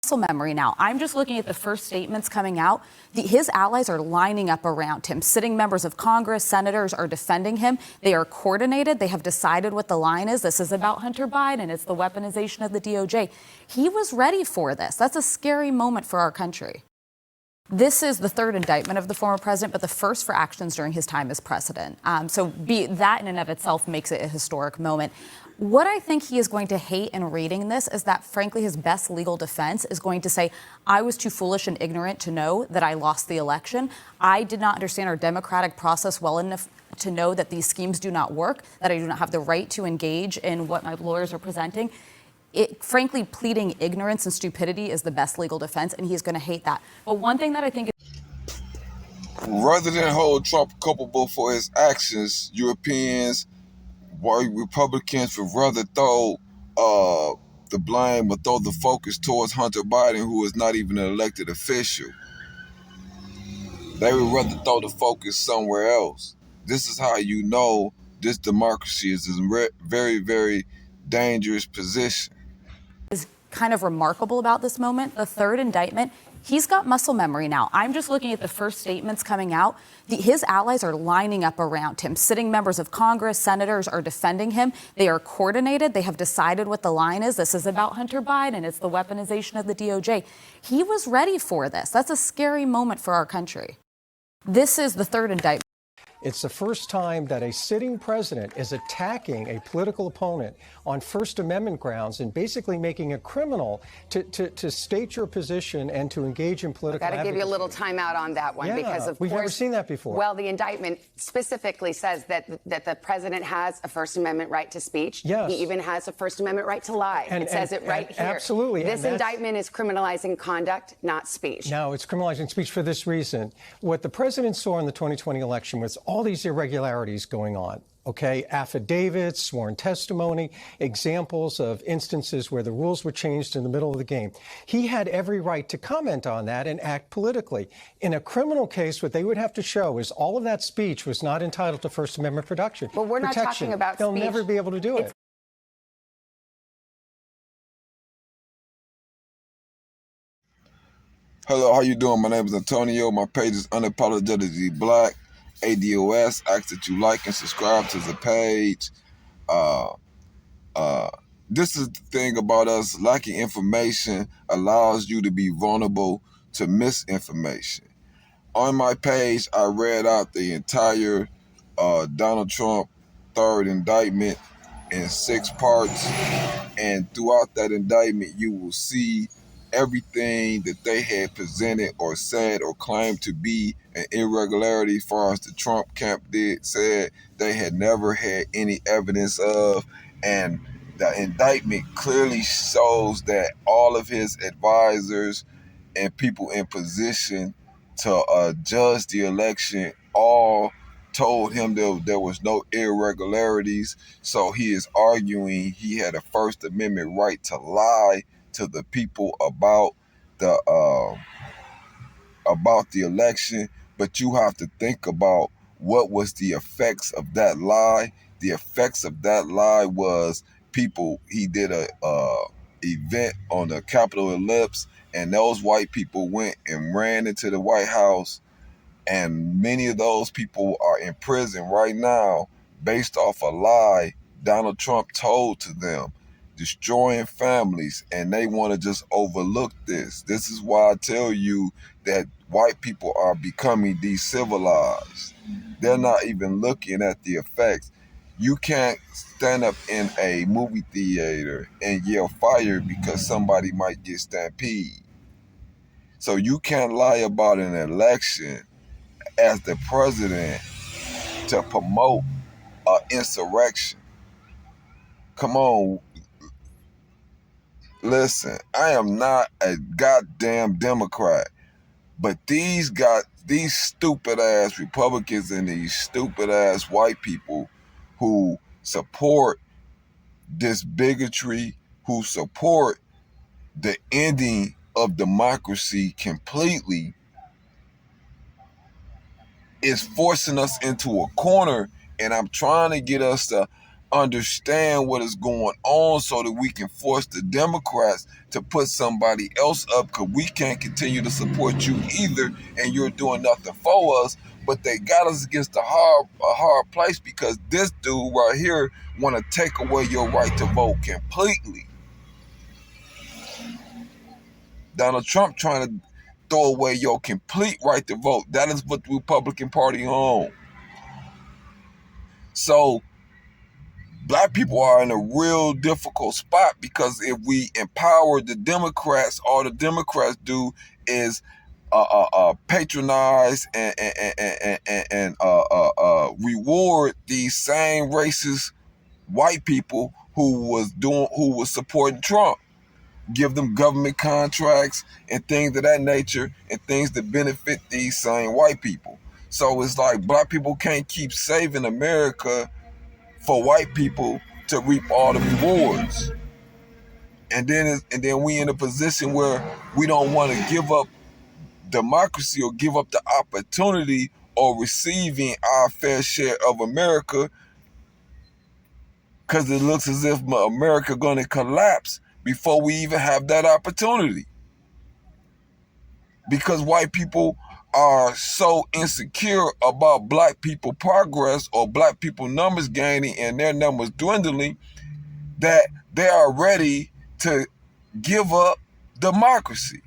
muscle memory now. I'm just looking at the first statements coming out. His allies are lining up around him. Sitting members of Congress, senators are defending him. They are coordinated. They have decided what the line is. This is about Hunter Biden. It's the weaponization of the DOJ. He was ready for this. That's a scary moment for our country. This is the third indictment of the former president, but the first for actions during his time as president. That in and of itself makes it a historic moment. What I think he is going to hate in reading this is that, frankly, his best legal defense is going to say, I was too foolish and ignorant to know that I lost the election. I did not understand our democratic process well enough to know that these schemes do not work, that I do not have the right to engage in what my lawyers are presenting. Frankly, pleading ignorance and stupidity is the best legal defense, and he's going to hate that. But one thing that I think rather than hold Trump culpable for his actions, Europeans, white Republicans would rather throw the blame or throw the focus towards Hunter Biden, who is not even an elected official. They would rather throw the focus somewhere else. This is how you know this democracy is in a very, very dangerous position. Is kind of remarkable about this moment, the third indictment, he's got muscle memory now. I'm just looking at the first statements coming out. His allies are lining up around him. Sitting members of Congress, senators are defending him. They are coordinated. They have decided what the line is. This is about Hunter Biden. It's the weaponization of the DOJ. He was ready for this. That's a scary moment for our country. This is the third indictment. It's the first time that a sitting president is attacking a political opponent on First Amendment grounds and basically making it criminal to state your position and to engage in political advocacy. I've got to give you a little time out on that one because, of we've course, never seen that before. Well, the indictment specifically says that the president has a First Amendment right to speech. Yes. He even has a First Amendment right to lie. It says it right here. Absolutely. This indictment is criminalizing conduct, not speech. No, it's criminalizing speech for this reason. What the president saw in the 2020 election was all these irregularities going on. Okay, affidavits, sworn testimony, examples of instances where the rules were changed in the middle of the game. He had every right to comment on that and act politically. In a criminal case, what they would have to show is all of that speech was not entitled to First Amendment protection. Well, we're not talking about They'll speech. never be able to do it. Hello, how you doing? My name is Antonio. My page is Unapologetically Black. ADOS. Ask that you like and subscribe to the page. This is the thing about us. Lacking information allows you to be vulnerable to misinformation. On my page, I read out the entire Donald Trump third indictment in 6 parts. And throughout that indictment, you will see everything that they had presented or said or claimed to be an irregularity as far as the Trump camp said they had never had any evidence of. And the indictment clearly shows that all of his advisors and people in position to judge the election all told him there was no irregularities. So he is arguing he had a First Amendment right to lie to the people about the election. But you have to think about what was the effects of that lie. The effects of that lie was he did a event on the Capitol Ellipse, and those white people went and ran into the White House, and many of those people are in prison right now based off a lie Donald Trump told to them, destroying families, and they want to just overlook this. This is why I tell you that white people are becoming decivilized. They're not even looking at the effects. You can't stand up in a movie theater and yell fire because somebody might get stampeded. So you can't lie about an election as the president to promote an insurrection. Come on. Listen, I am not a goddamn Democrat, but these stupid ass Republicans and these stupid ass white people who support this bigotry, who support the ending of democracy completely, is forcing us into a corner. And I'm trying to get us to understand what is going on so that we can force the Democrats to put somebody else up, because we can't continue to support you either, and you're doing nothing for us. But they got us against a hard place, because this dude right here want to take away your right to vote completely. Donald Trump trying to throw away your complete right to vote. That is what the Republican Party on. So black people are in a real difficult spot, because if we empower the Democrats, all the Democrats do is patronize and reward these same racist white people who was supporting Trump. Give them government contracts and things of that nature, and things that benefit these same white people. So it's like black people can't keep saving America for white people to reap all the rewards. And then we in a position where we don't want to give up democracy or give up the opportunity or receiving our fair share of America, because it looks as if America going to collapse before we even have that opportunity. Because white people are so insecure about black people progress or black people numbers gaining and their numbers dwindling, that they are ready to give up democracy.